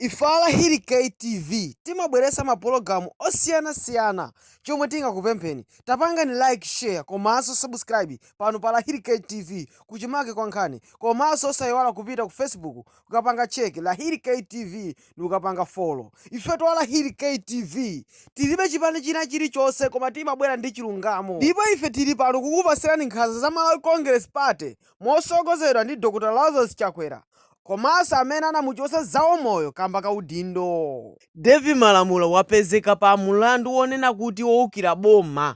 Ifala hili KTV timabweresa mapulogalamu osiyana-siyana chomwe tingakupempheni tapangani like, share komanso subscribe pano pala hili KTV kuchimake kwa nkhani komanso osayiwala kupita ku Facebook ukapanga cheki la hili KTV ndi ukapanga follow. Ifetu wala hili KTV tilibe chipani china chilichonse koma timabwera ndi chilungamo ndipo ife tili pano kukupasirani nkhanza za Malawi Congress Party mosogozedwa ndi Dr. Lazarus Chakwera komanso amene anamuchosa zawo moyo kamba ka udindo. David Malamulo wapezeka pa mulandu wonena kuti wowukira boma.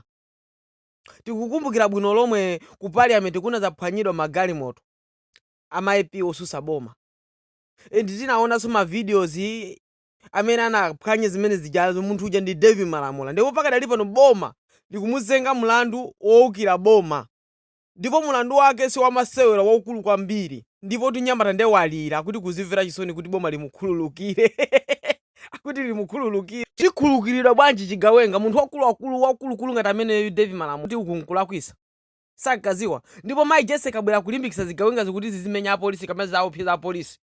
Tikukumbukira bwino lomwe ku parliament kuna zaphwanyidwa magalimoto ama-EP osusa boma. Ndi tinaonanso ma videos amene anaphwanya zimene zijazo munthu uja ndi David Malamulo. Ndipo pakadali pano boma likumuzenga mulandu wowukira boma. Ndipo mulandu wake si wamasewera waukulu kwambiri. Ndipo tinyamata nde walira kuti kuzimvera chisoni kuti boma limukhululukire. Akuti limukhululukire. Chikhulukiridwa bwanji chigawenga munthu wakulu ngati amene David Malamulo kuti ukunkulakwisa. Sakaziwa. Ndipo Mai Jesse kabwera kulimbikitsa zigawenga zikuti zizimenya apolisi kamene zaopseza apolisi.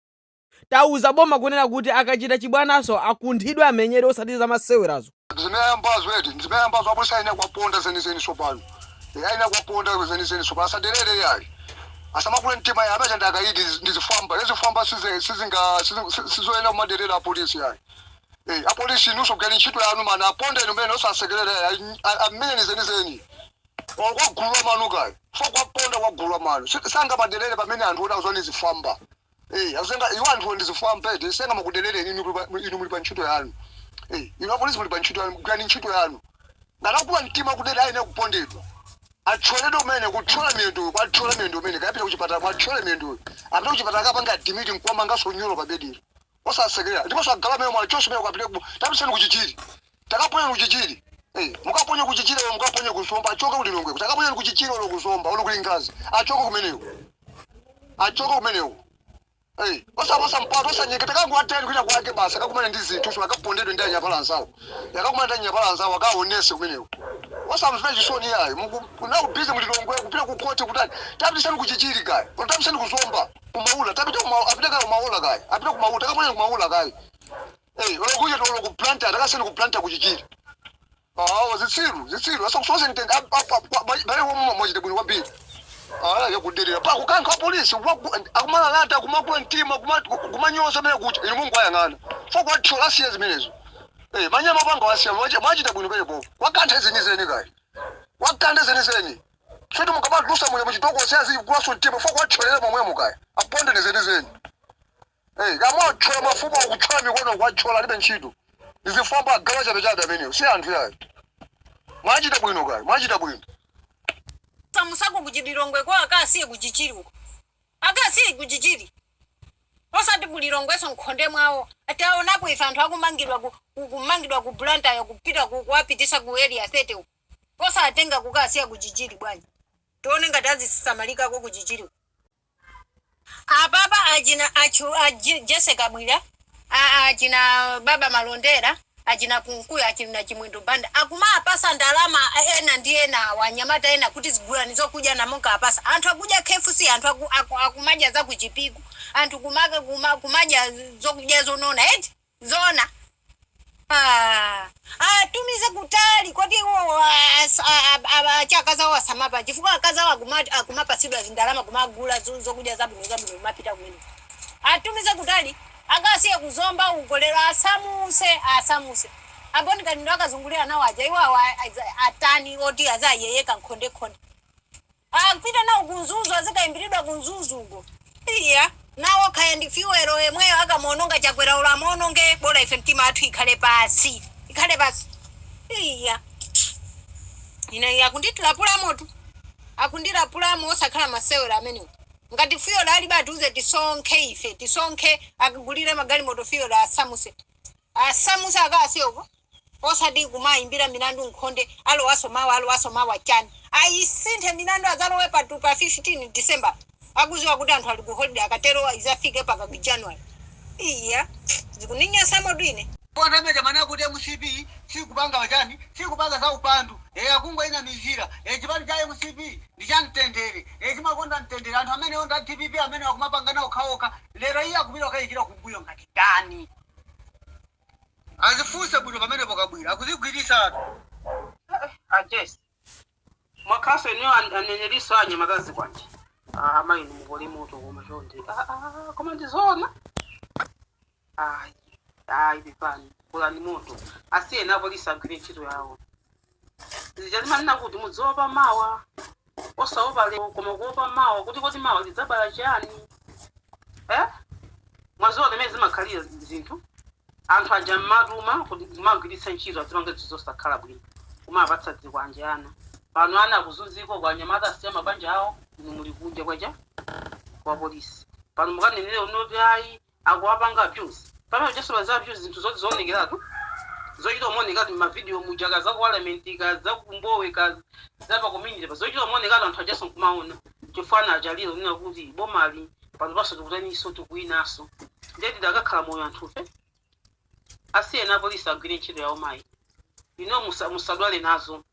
Tauza boma kunena kuti akachita chibwanaso akunthidwe amenyere osati zamasewerazo. Zimeyambazo apolisi aine kwaponda zenizeni sopano. Aine kwaponda zenizeni sopano asaderere yayi. Asamakule ntima ya abeja ndakaidi ndizifamba sizoena kumaderera apolisi yayi. Apolisi nuso kali ntchito yanu mana aponda ino mene osasekerera amene zenizeni. Kwagulwa manu kayi. Kwaponda kwagulwa manu. Sanga maderere pamene anthu ona uzoni zifamba. Azenga iwo anthu ndizifamba senga makuderere inu muli pa ntchito yanu. Inu apolisi muli pa ntchito yanu, kali ntchito yanu. Ngalakuwa ntima kudera aine kupondedwa. Acholedo mene kuchola mendo kwachola mendo mene kapita kuchipatala kwachola mendo apita kuchipatala kapanga dimiti nkwama ngaso nyolo pabediro osasekerera ndipo so agala memo achoso memo kapita tapiseni kuchichiri takaponya kuchichiri mukaponya kuchichiri mukaponya kusomba achoka kuti longwe takaponya kuchichiri lo kusomba olo kulingazi achoka kumeneko osapasa mpato osanyeketa kangu ateni kuita kwake basa kakumene ndi zinthu so akapondedwe ndi anyapala nsawo yakakumene ndi anyapala nsawo akaonese kumeneko osamvera chisoni yayi kuna ubize mulilongwe kupita ku court kutani tapisani kuchichiri kai tapisani kusomba kumaula tapita apita kai kumaula kai apita kumaula takaponya kumaula kai olokuja tolo ku planta takaseni ku planta kuchichiri zitsiru asakusose ntende bale womo mojite bwino kwambiri yakuderera pa kukanka polisi akumalalata kumakula ntima kumanyosa mene kuti inu Mungu ayang'ana fo kwathyola siya zimenezo manyama panga wasiya mwachita bwino penepo wakantha zenizeni kai wakantha zenizeni sote mukabatusa mwe muchitoko siyazi kulaso ntima fo kwathyolera momwemo kai aponde nezenizeni kamwa thyola mafupa okuthyola mikono kwathyola libe ntchito ndizifamba agala chabe ameneyo si anthu yayi mwachita bwino kai mwachita bwino samusako kuchililongwe kwa akasiye kuchichiri uko akasiye kuchichiri osati kulilongweso nkhonde mwawo ati aonapo ife anthu akumangidwa ku planta yakupita kuwapitisa ku area 30 uko osatenga kukasiya kuchichiri bwanji tione ngati azisamalikako kuchichiri uko apapa Jesse Kabwira achina baba Malondera achina kunkuya achina Chimwendo Banda akuma apasa ndalama ena ndi ena wanyamata ena kuti zigula nizokuja na monka apasa anthu akuja KFC anthu akumaja za kuchipiku anthu kumaja zokuja zonona zona tumize kutali kwati chakaza wasamapa chifukwa akaza akumapa sidwa zindalama kumagula zokuja zabwino mapita kumene atumize kutali akasiye kuzomba ugolera asamuse aboni kanindo akazungulira nawo aja iwa atani oti azayeyeka nkhonde akupita nawo kunzuzu azikaimbiridwa kunzuzu ugo nawo kaya ndi fiwero emweyo akamononga Chakwera ula mononge bora ife mtima athu ikhale pasi ina yakunditulapula moto akundilapulamo osakhala masewera amenewo ngati fiyo dali batuze tisonke akugulira magalimoto fiyo la asamuse akasiyo osati kumayimbira milandu nkhonde alo wasomawa chani ayisinthe milandu azalowe pa 15 December akuziwa kuti anthu ali ku holiday akatero izafike paka ku January zikuninya samodu ine Kwanza meja mana kuti MCP si kupanga wachani si kupanga za upandu akungwa ina mizira chipani cha MCP ndichamtendere chimakonda mtendere anthu amene onda TPP amene akumapanga nawo khaoka lero iya kupita kayikira kumbuyo ngati dani azifunse bwino pamene pokabwira akuzigwirisa atu ajesi mwakhaso ino aneneliso anyamakazi kwanje amaini muvole moto koma chonde koma ndizona ayi bipani kulani moto asiye navo lisagwire ntchito yawo zichazimanena kuti mudzopa mawa osaopa lero koma kuopa mawa kuti mawa lidzabala chani mwaziona mene zimakhalira zinthu anthu aja mmatuma kuti zimagwiritsa ntchito azimanga zizosakhala bwino kumapatsa dzikwanje ana pano ana akuzunziko kwa anyamata asiya mabanja awo inu muli kunja kwacha kwa polisi pano mukanenere unoti ayi akuwapanga abuse pamene chasoba za abuse zinthu zoti zoonekeratu zochita umonekatu mmavidiyo mujaka zakuwalamentika zakumboweka zapa community zochita umonekatu anthu ajaso nkumaona chifana ajaliro nina kuti bomali pano paso tikutaniso tikuinaso ndeti dakakhala moyo anthufe asiye na polisi agwire ntchito yawo mayi ino musadwale nazo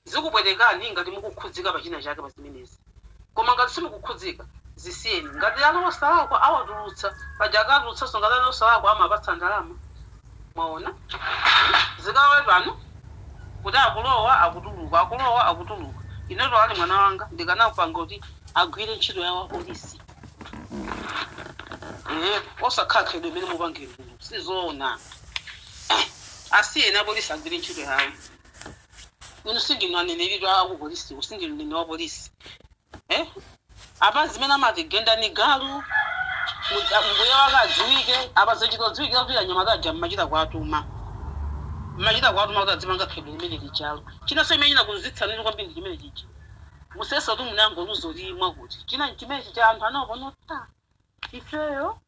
zikupwetekani ngati mukukhudzika pachina chake pa zimenezi koma ngati simukukhudzika zisiyeni ngati ana osalakwa awatulutsa paja akatulutsaso ngati ana osalakwa amapatsa ndalama mwaona zikawe pano kuti akulowa akutuluka ineto ali mwana wanga ndikanapanga kuti agwire ntchito yawo polisi osakhakhedwe mene mupangira sizona asiye na polisi agwire ntchito yawo ino singino anenelidwa akupolisi usingino nene wa polisi apa zimene amatigenda ni galu mbuye wakadziwike apa zochita dziwike kuti anyamata aja mmachita kwatuma kuti adzimanga khedwe limene lichalo chinonso imene chinakunzitsa nini kwambiri ndi chimene chichi musesa kuti munango luzolimwa kuti china chimene cha anthu anaopanota ifeyo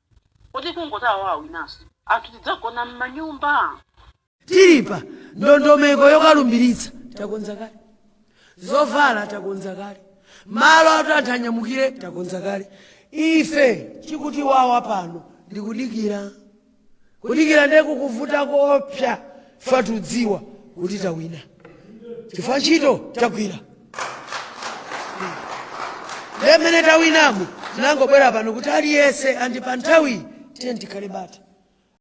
kuti kungotawa awinaso anthu tidzagona m'manyumba tilipa ndondomeko yokalumbiritsa takonza kale zovala takonza kale malo atu anthu anyamukire takonza kale ife chikuti wawa pano ndikudikira ndekukuvuta kopsa fatudziwa kuti tawina chifukwa ntchito tagwira lemene tawinamo tinangobwera pano kuti aliyense andipa nthawi tiye ndikhale bata